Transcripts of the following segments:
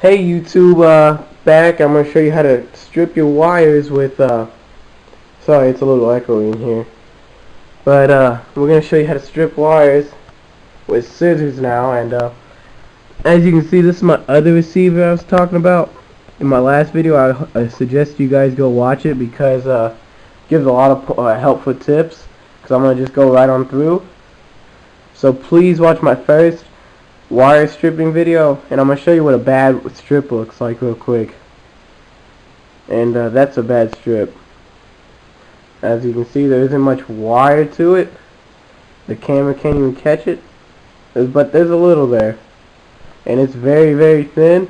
Hey YouTube, back. I'm gonna show you how to strip your wires with, sorry, it's a little echoey in here. But, we're gonna show you how to strip wires with scissors now. And, as you can see, this is my other receiver I was talking about. In my last video, I suggest you guys go watch it because, it gives a lot of helpful tips. Because I'm gonna just go right on through. So please watch my first wire stripping video, and I'm going to show you what a bad strip looks like real quick. And that's a bad strip. As you can see, there isn't much wire to it. The camera can't even catch it, but there's a little there, and it's very, very thin.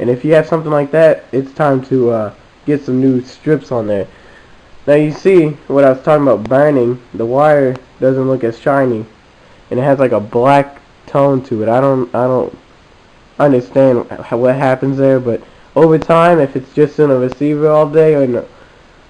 And if you have something like that, it's time to get some new strips on there. Now you see what I was talking about burning. The wire doesn't look as shiny, and it has like a black tone to it. I don't understand what happens there, but over time, if it's just in a receiver all day or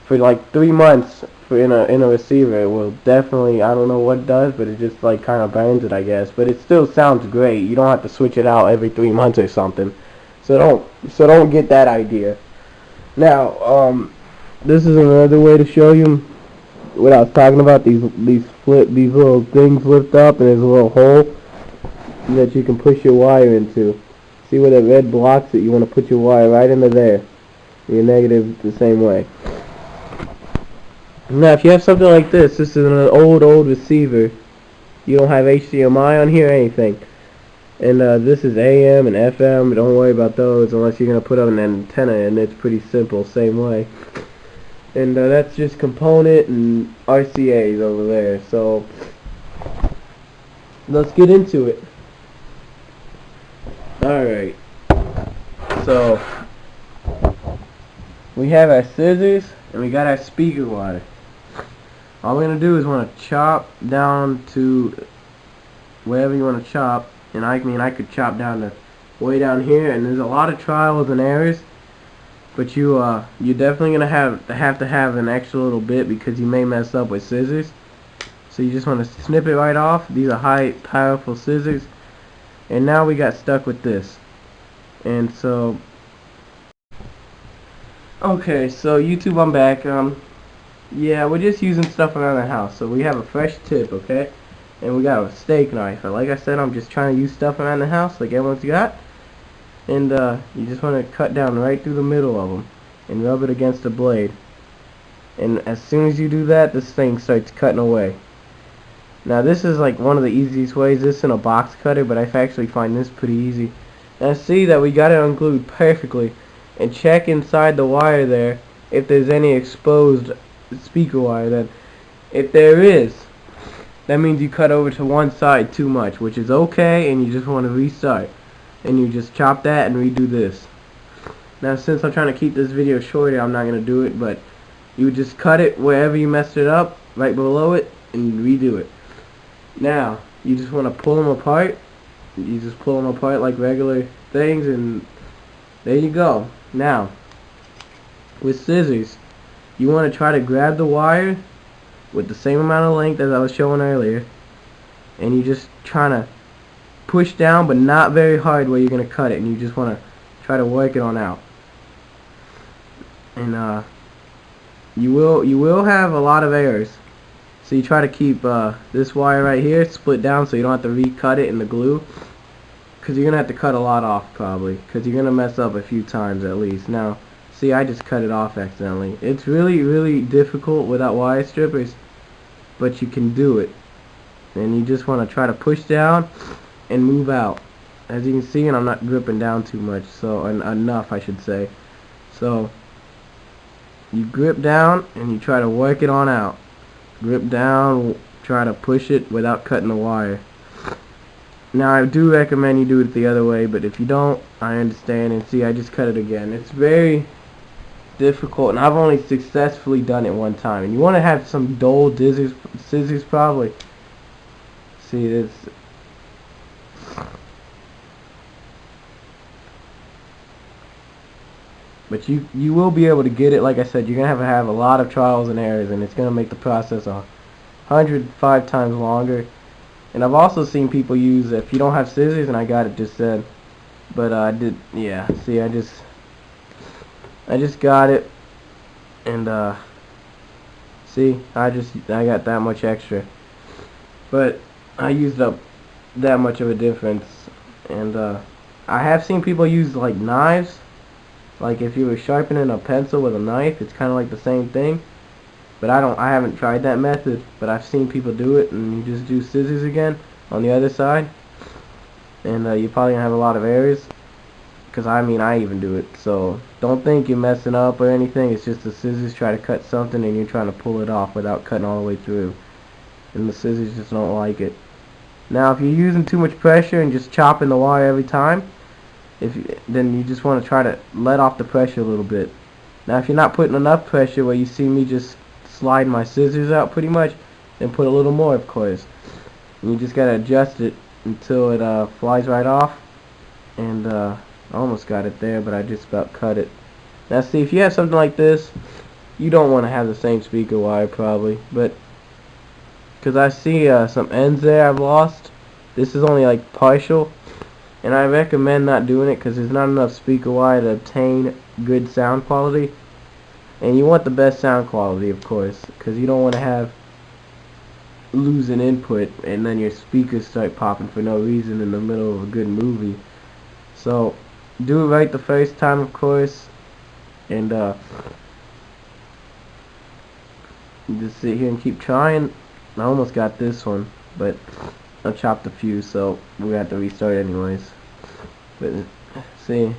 for like 3 months in a receiver, it will definitely, I don't know what it does, but it just like kind of burns it, I guess. But it still sounds great. You don't have to switch it out every 3 months or something. So don't get that idea. Now, this is another way to show you what I was talking about. These little things lift up, and there's a little hole that you can push your wire into. See where the red blocks it? You want to put your wire right into there. Your negative the same way. Now if you have something like this is an old receiver. You don't have HDMI on here or anything. And this is AM and FM. Don't worry about those unless you're going to put up an antenna, and it's pretty simple, same way. And that's just component and RCAs over there. So let's get into it. Alright, so we have our scissors and we got our speaker wire. All we're going to do is want to chop down to wherever you want to chop, and I could chop down to way down here, and there's a lot of trials and errors, but you're definitely going to have an extra little bit because you may mess up with scissors. So you just want to snip it right off. These are high powerful scissors. And now we got stuck with this. And so, okay, so YouTube, I'm back. Yeah, we're just using stuff around the house. So we have a fresh tip, okay? And we got a steak knife. And like I said, I'm just trying to use stuff around the house like everyone's got. And you just want to cut down right through the middle of them and rub it against the blade. And as soon as you do that, this thing starts cutting away. Now this is like one of the easiest ways. This is in a box cutter, but I actually find this pretty easy. Now see that we got it unglued perfectly, and check inside the wire there if there's any exposed speaker wire. Then if there is, that means you cut over to one side too much, which is okay, and you just want to restart. And you just chop that and redo this. Now since I'm trying to keep this video shorter, I'm not going to do it, but you would just cut it wherever you messed it up, right below it, and redo it. Now, you just want to pull them apart. You just pull them apart like regular things, and there you go. Now, with scissors, you want to try to grab the wire with the same amount of length as I was showing earlier, and you just trying to push down, but not very hard where you're going to cut it, and you just want to try to work it on out. And you will have a lot of errors. So you try to keep this wire right here split down so you don't have to recut it in the glue, because you're going to have to cut a lot off probably, because you're going to mess up a few times at least. Now, see, I just cut it off accidentally. It's really, really difficult without wire strippers, but you can do it. And you just want to try to push down and move out. As you can see, and I'm not gripping down too much, so enough I should say. So you grip down and you try to work it on out. Grip down, try to push it without cutting the wire. Now I do recommend you do it the other way, but if you don't, I understand. And see, I just cut it again. It's very difficult, and I've only successfully done it one time. And you want to have some dull scissors probably. See this. But you will be able to get it. Like I said, you're going to have a lot of trials and errors, and it's going to make the process 105 times longer. And I've also seen people use, if you don't have scissors, and I got it just said, But I did, yeah. See, I just got it, and see, I got that much extra. But I used up that much of a difference, and I have seen people use like knives. Like if you were sharpening a pencil with a knife, it's kind of like the same thing. But I haven't tried that method, but I've seen people do it, and you just do scissors again on the other side, and you probably gonna have a lot of errors. Because I mean, I even do it, so don't think you're messing up or anything. It's just the scissors try to cut something, and you're trying to pull it off without cutting all the way through, and the scissors just don't like it. Now, if you're using too much pressure and just chopping the wire every time, then you just want to try to let off the pressure a little bit. Now, if you're not putting enough pressure, where you see me just slide my scissors out pretty much, then put a little more, of course. And you just gotta adjust it until it flies right off. And I almost got it there, but I just about cut it. Now, see, if you have something like this, you don't want to have the same speaker wire probably, but because I see some ends there I've lost. This is only like partial, and I recommend not doing it because there's not enough speaker wire to obtain good sound quality. And you want the best sound quality, of course, because you don't want to have losing input and then your speakers start popping for no reason in the middle of a good movie. So do it right the first time, of course, and just sit here and keep trying. I almost got this one, but I chopped a few, so we have to restart anyways. But see,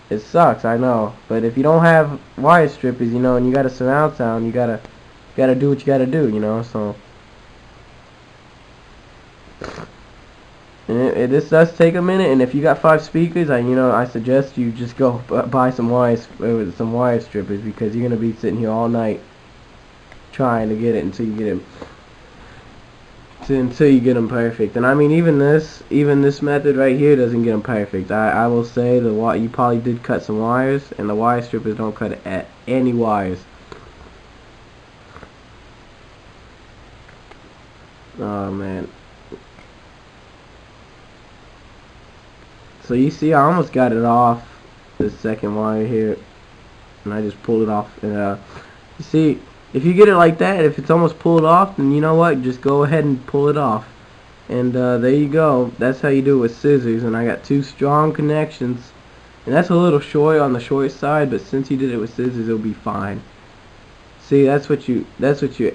it sucks, I know, but if you don't have wire strippers, you know, and you got a surround sound, you gotta do what you gotta do, you know. So and this does take a minute, and if you got 5 speakers, I suggest you just go buy some wire strippers, because you're gonna be sitting here all night trying to get it until you get them perfect. And I mean, even this method right here doesn't get them perfect. I will say you probably did cut some wires, and the wire strippers don't cut at any wires. Oh man. So you see, I almost got it off the second wire here, and I just pulled it off. And you see, if you get it like that, if it's almost pulled off, then you know what? Just go ahead and pull it off. And there you go. That's how you do it with scissors. And I got 2 strong connections. And that's a little short on the short side, but since you did it with scissors, it'll be fine. See, that's what you're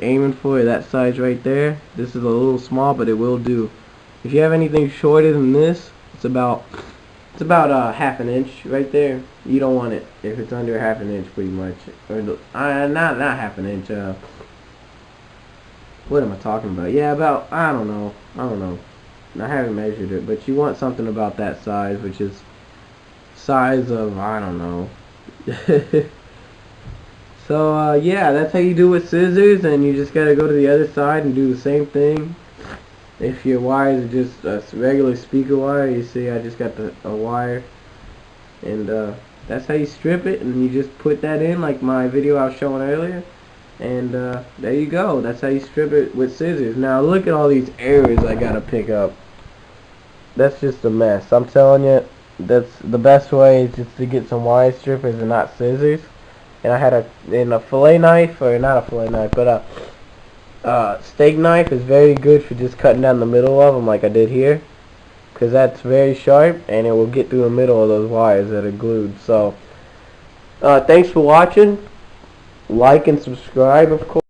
aiming for, that size right there. This is a little small, but it will do. If you have anything shorter than this, it's about half an inch right there. You don't want it if it's under half an inch, pretty much. Or not half an inch. What am I talking about? Yeah, about I don't know. I haven't measured it, but you want something about that size, which is size of I don't know. So yeah, that's how you do it with scissors, and you just gotta go to the other side and do the same thing. If your wires are just a regular speaker wire, you see I just got a wire, and that's how you strip it, and you just put that in like my video I was showing earlier, and there you go. That's how you strip it with scissors. Now look at all these errors I gotta pick up. That's just a mess. I'm telling you, that's the best way is just to get some wire strippers and not scissors. And I had a fillet knife, or not a fillet knife, but a steak knife is very good for just cutting down the middle of them like I did here, because that's very sharp and it will get through the middle of those wires that are glued. So thanks for watching. Like and subscribe, of course.